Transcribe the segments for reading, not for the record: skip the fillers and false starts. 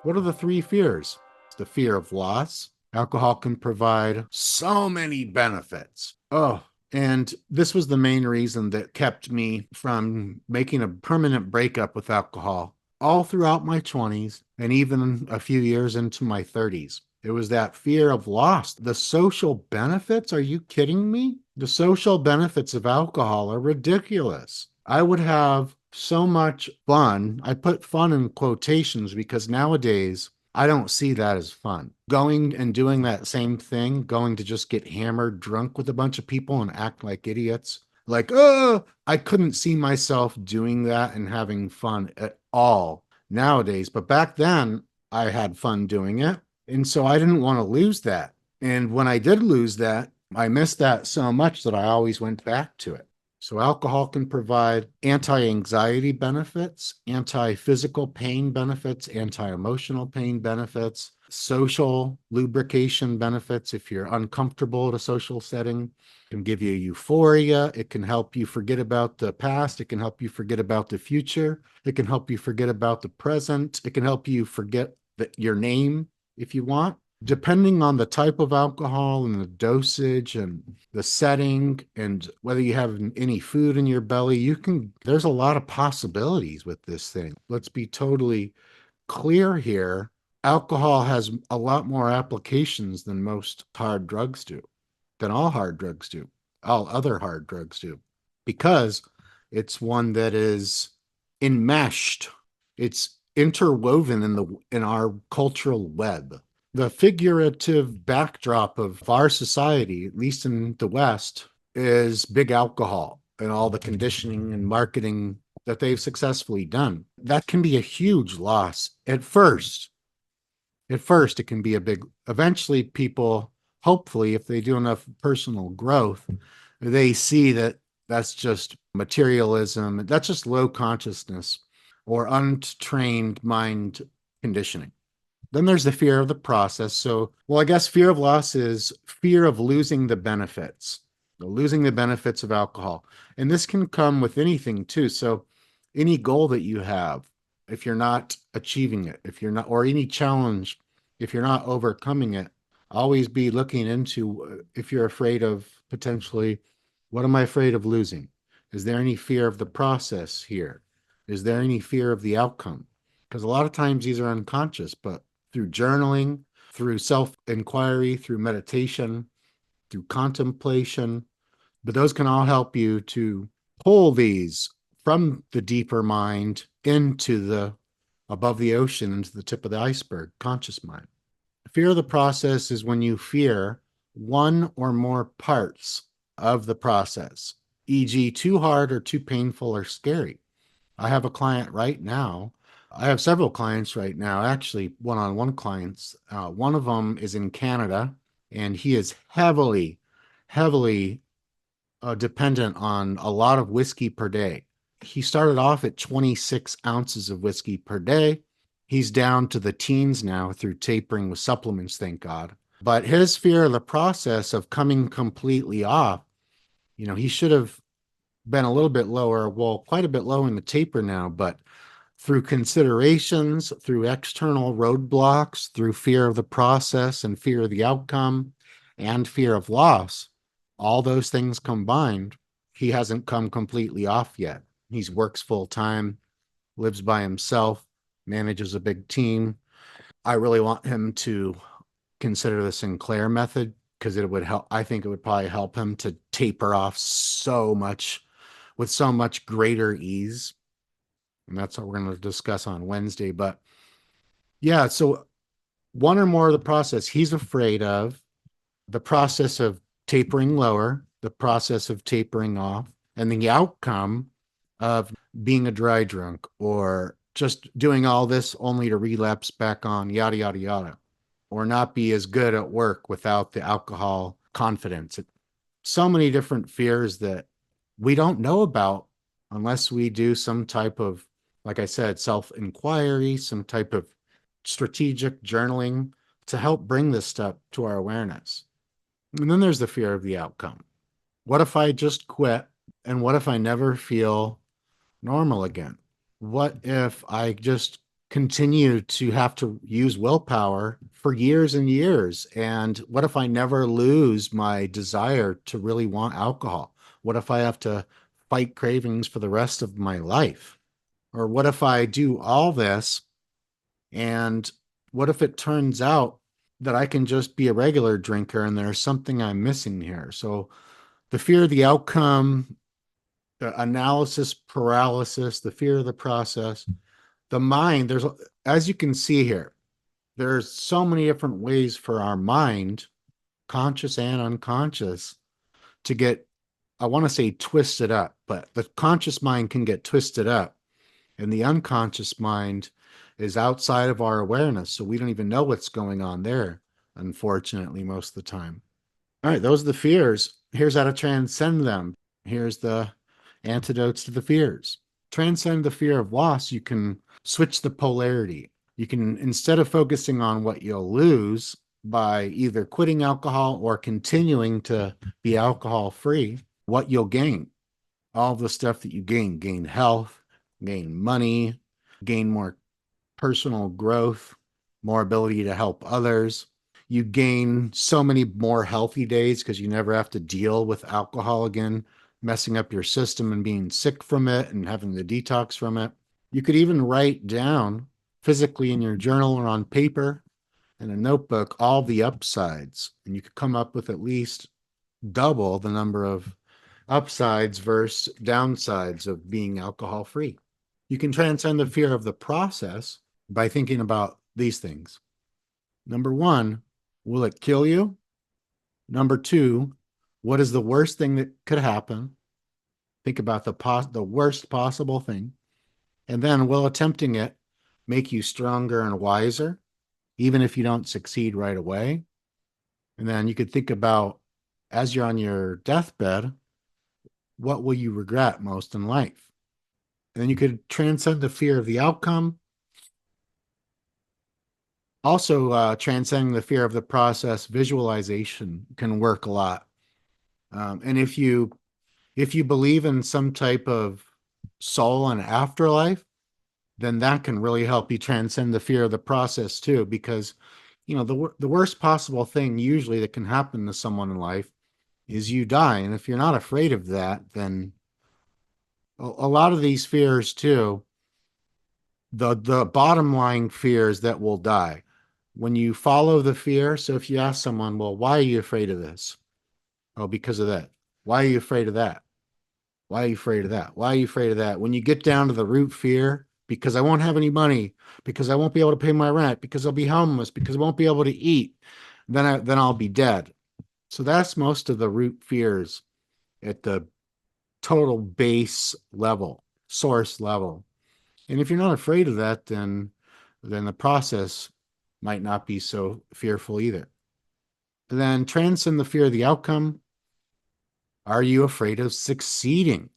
What are the three fears? It's the fear of loss. Alcohol can provide so many benefits. Oh, and this was the main reason that kept me from making a permanent breakup with alcohol all throughout my 20s and even a few years into my 30s. It was that fear of loss. The social benefits? Are you kidding me? The social benefits of alcohol are ridiculous. I would have so much fun. I put fun in quotations because nowadays I don't see that as fun. Going and doing that same thing, going to just get hammered drunk with a bunch of people and act like idiots. Like, I couldn't see myself doing that and having fun at all nowadays. But back then, I had fun doing it. And so I didn't want to lose that. And when I did lose that, I missed that so much that I always went back to it. So alcohol can provide anti-anxiety benefits, anti-physical pain benefits, anti-emotional pain benefits, social lubrication benefits if you're uncomfortable at a social setting. It can give you euphoria. It can help you forget about the past. It can help you forget about the future. It can help you forget about the present. It can help you forget your name if you want. Depending on the type of alcohol and the dosage and the setting and whether you have any food in your belly, there's a lot of possibilities with this thing. Let's be totally clear here. Alcohol has a lot more applications than most hard drugs do, than all hard drugs do, all other hard drugs do, because it's one that is enmeshed. It's interwoven in our cultural web. The figurative backdrop of our society, at least in the West, is big alcohol and all the conditioning and marketing that they've successfully done. That can be a huge loss at first. At first, it can be a big, eventually, people, hopefully, if they do enough personal growth, they see that that's just materialism, that's just low consciousness or untrained mind conditioning. Then there's the fear of the process. So, well, I guess fear of loss is fear of losing the benefits, losing the benefits of alcohol. And this can come with anything too. So, any goal that you have, if you're not achieving it, if you're not, or any challenge, if you're not overcoming it, always be looking into if you're afraid of potentially, what am I afraid of losing? Is there any fear of the process here? Is there any fear of the outcome? Because a lot of times these are unconscious, but through journaling, through self inquiry, through meditation, through contemplation. But those can all help you to pull these from the deeper mind into the above the ocean, into the tip of the iceberg, conscious mind. Fear of the process is when you fear one or more parts of the process, e.g., too hard or too painful or scary. I have a client right now. I have several clients right now, actually, one-on-one clients. One of them is in Canada, and he is heavily dependent on a lot of whiskey per day. He started off at 26 ounces of whiskey per day. He's down to the teens now through tapering with supplements, thank God. But his fear of the process of coming completely off, he should have been a little bit lower, well, quite a bit low in the taper now, but through considerations, through external roadblocks, through fear of the process and fear of the outcome and fear of loss, all those things combined, he hasn't come completely off yet. He works full time, lives by himself, manages a big team. I really want him to consider the Sinclair method because it would help. I think it would probably help him to taper off so much with so much greater ease. And that's what we're going to discuss on Wednesday. But yeah, so one or more of the process he's afraid of, the process of tapering lower, the process of tapering off, and the outcome of being a dry drunk or just doing all this only to relapse back on yada, yada, yada, or not be as good at work without the alcohol confidence. So many different fears that we don't know about unless we do some type of, like I said, self-inquiry, some type of strategic journaling to help bring this stuff to our awareness. And then there's the fear of the outcome. What if I just quit? And what if I never feel normal again? What if I just continue to have to use willpower for years and years? And what if I never lose my desire to really want alcohol? What if I have to fight cravings for the rest of my life? Or what if I do all this and what if it turns out that I can just be a regular drinker and there's something I'm missing here? So the fear of the outcome, the analysis paralysis, the fear of the process, the mind, as you can see here, there's so many different ways for our mind, conscious and unconscious, to get, I want to say twisted up, but the conscious mind can get twisted up and the unconscious mind is outside of our awareness. So we don't even know what's going on there, unfortunately, most of the time. All right, those are the fears. Here's how to transcend them. Here's the antidotes to the fears. Transcend the fear of loss. You can switch the polarity. You can, instead of focusing on what you'll lose by either quitting alcohol or continuing to be alcohol free, what you'll gain. All the stuff that you gain health, gain money, gain more personal growth, more ability to help others. You gain so many more healthy days because you never have to deal with alcohol again, messing up your system and being sick from it and having the detox from it. You could even write down physically in your journal or on paper in a notebook all the upsides, and you could come up with at least double the number of upsides versus downsides of being alcohol free. You can transcend the fear of the process by thinking about these things. Number one, will it kill you? Number two, what is the worst thing that could happen? Think about the worst possible thing. And then will attempting it make you stronger and wiser, even if you don't succeed right away? And then you could think about, as you're on your deathbed, what will you regret most in life? And then you could transcend the fear of the outcome. Also, transcending the fear of the process, visualization can work a lot. And if you believe in some type of soul and afterlife, then that can really help you transcend the fear of the process too, because the worst possible thing usually that can happen to someone in life is you die. And if you're not afraid of that, then a lot of these fears too, the bottom line fear is that we'll die. When you follow the fear, so if you ask someone, well, why are you afraid of this? Oh, because of that. Why are you afraid of that? Why are you afraid of that? Why are you afraid of that? When you get down to the root fear, because I won't have any money, because I won't be able to pay my rent, because I'll be homeless, because I won't be able to eat, then I'll be dead. So that's most of the root fears at the total base level, source level. And if you're not afraid of that, then the process might not be so fearful either. And then transcend the fear of the outcome. Are you afraid of succeeding?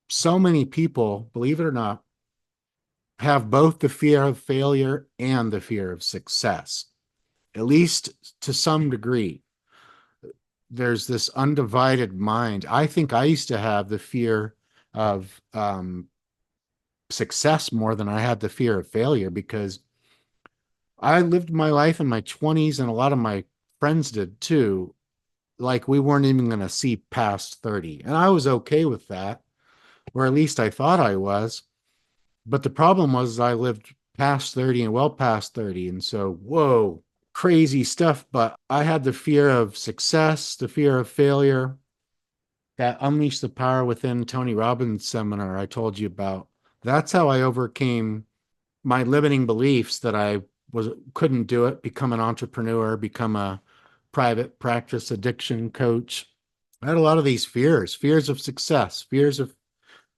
So many people, believe it or not, have both the fear of failure and the fear of success, at least to some degree. There's this undivided mind. I think I used to have the fear of success more than I had the fear of failure, because I lived my life in my 20s and a lot of my friends did too. Like we weren't even going to see past 30. And I was okay with that, or at least I thought I was. But the problem was I lived past 30 and well past 30. And so, whoa, crazy stuff. But I had the fear of success, the fear of failure, that Unleash the Power Within Tony Robbins seminar I told you about. That's how I overcame my limiting beliefs that I couldn't do it, become an entrepreneur, become a private practice addiction coach. I had a lot of these fears of success, fears of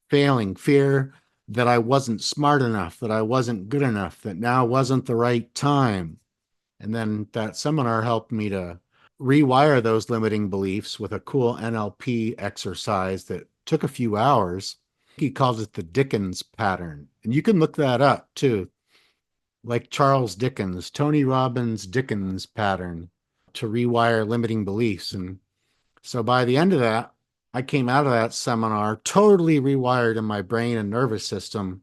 failing, fear that I wasn't smart enough, that I wasn't good enough, that now wasn't the right time. And then that seminar helped me to rewire those limiting beliefs with a cool NLP exercise that took a few hours. He calls it the Dickens pattern. And you can look that up too, like Charles Dickens, Tony Robbins Dickens pattern to rewire limiting beliefs. And so by the end of that, I came out of that seminar totally rewired in my brain and nervous system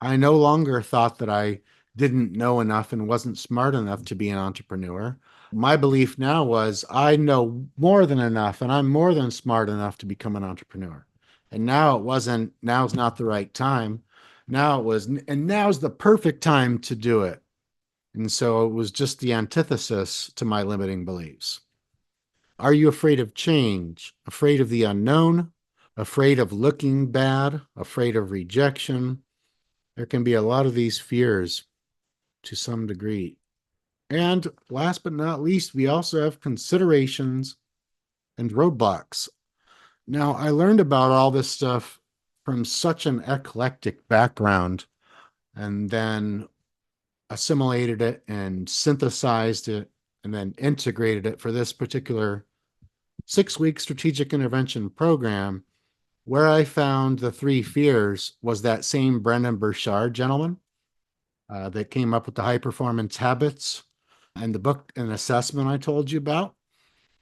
I no longer thought that I didn't know enough and wasn't smart enough to be an entrepreneur. My belief now was I know more than enough and I'm more than smart enough to become an entrepreneur. And now it wasn't, now's not the right time. Now it was, and now's the perfect time to do it. And so it was just the antithesis to my limiting beliefs. Are you afraid of change? Afraid of the unknown? Afraid of looking bad? Afraid of rejection? There can be a lot of these fears to some degree. And last but not least, we also have considerations and roadblocks. Now, I learned about all this stuff from such an eclectic background and then assimilated it and synthesized it and then integrated it for this particular 6-week strategic intervention program. Where I found the three fears was that same Brendan Burchard gentleman that came up with the high performance habits and the book and assessment I told you about.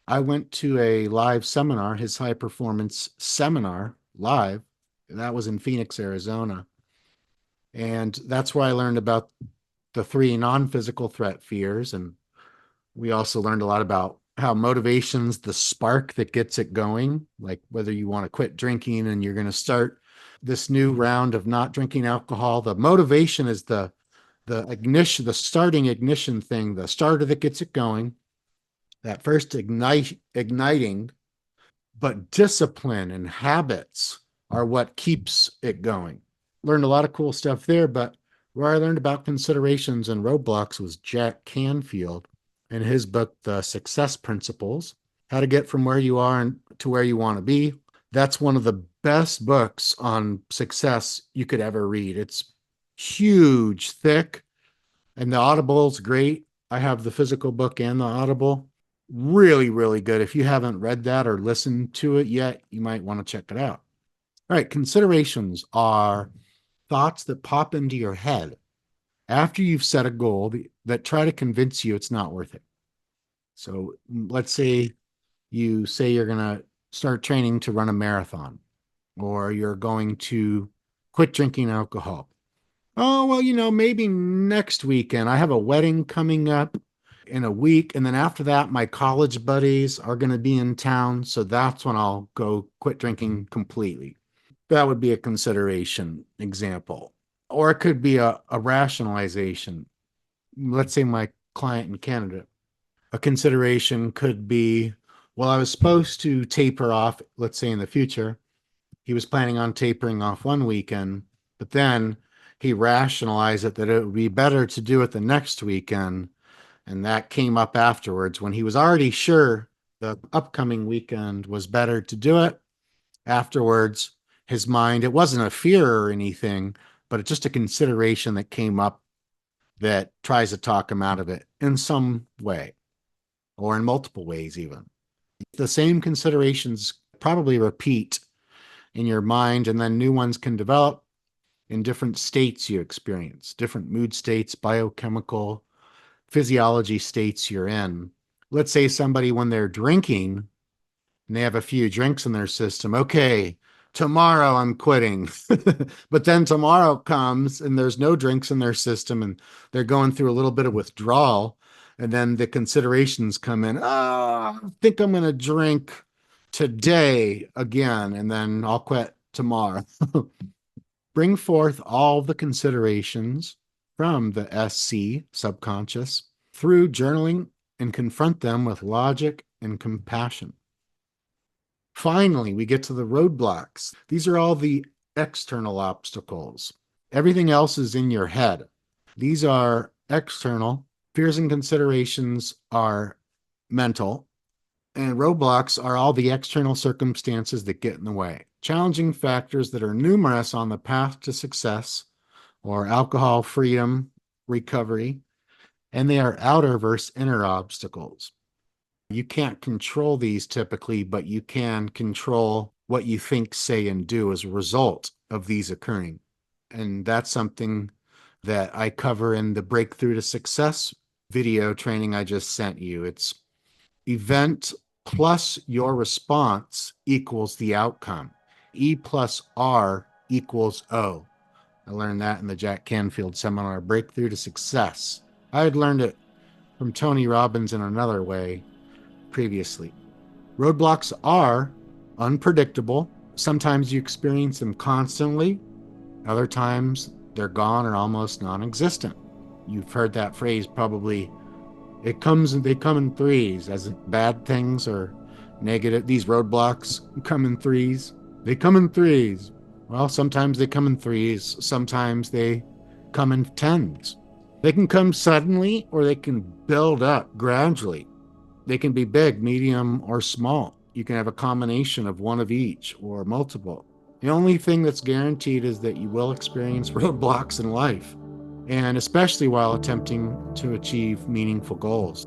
I went to a live seminar, his high performance seminar live. That was in Phoenix, Arizona. And that's where I learned about the three non physical threat fears. And we also learned a lot about how motivation's the spark that gets it going, like whether you want to quit drinking and you're going to start this new round of not drinking alcohol. The motivation is the ignition, the starting ignition thing, the starter that gets it going, that first igniting, but discipline and habits are what keeps it going. Learned a lot of cool stuff there, but where I learned about considerations and roadblocks was Jack Canfield in his book, The Success Principles, How to Get from Where You Are to Where You Want to Be. That's one of the best books on success you could ever read. It's huge, thick, and the Audible's great. I have the physical book and the Audible. Really, really good. If you haven't read that or listened to it yet, you might want to check it out. All right, considerations are thoughts that pop into your head after you've set a goal that try to convince you it's not worth it. So let's say you say you're going to start training to run a marathon, or you're going to quit drinking alcohol. Oh, well, maybe next weekend. I have a wedding coming up in a week. And then after that, my college buddies are going to be in town. So that's when I'll go quit drinking completely. That would be a consideration example. Or it could be a rationalization. Let's say my client in Canada. A consideration could be, well, I was supposed to taper off, let's say in the future. He was planning on tapering off one weekend, but then he rationalized it that it would be better to do it the next weekend. And that came up afterwards when he was already sure the upcoming weekend was better to do it. Afterwards, his mind, it wasn't a fear or anything, but it's just a consideration that came up that tries to talk him out of it in some way or in multiple ways, even. The same considerations probably repeat in your mind, and then new ones can develop in different states you experience, different mood states, biochemical, physiology states you're in. Let's say somebody, when they're drinking and they have a few drinks in their system, okay, tomorrow I'm quitting. But then tomorrow comes and there's no drinks in their system and they're going through a little bit of withdrawal. And then the considerations come in. Oh, I think I'm going to drink today again, and then I'll quit tomorrow. Bring forth all the considerations from the SC, subconscious, through journaling and confront them with logic and compassion. Finally, we get to the roadblocks. These are all the external obstacles. Everything else is in your head. These are external. Fears and considerations are mental. And roadblocks are all the external circumstances that get in the way. Challenging factors that are numerous on the path to success or alcohol freedom recovery. And they are outer versus inner obstacles. You can't control these typically, but you can control what you think, say, and do as a result of these occurring. And that's something that I cover in the Breakthrough to Success video training I just sent you. It's event plus your response equals the outcome. E plus R equals O. I learned that in the Jack Canfield seminar, Breakthrough to Success. I had learned it from Tony Robbins in another way previously. Roadblocks are unpredictable. Sometimes you experience them constantly. Other times they're gone or almost non-existent. You've heard that phrase probably. They come in threes, as bad things or negative. These roadblocks come in threes. They come in threes. Well, sometimes they come in threes. Sometimes they come in tens. They can come suddenly or they can build up gradually. They can be big, medium, or small. You can have a combination of one of each or multiple. The only thing that's guaranteed is that you will experience roadblocks in life, and especially while attempting to achieve meaningful goals.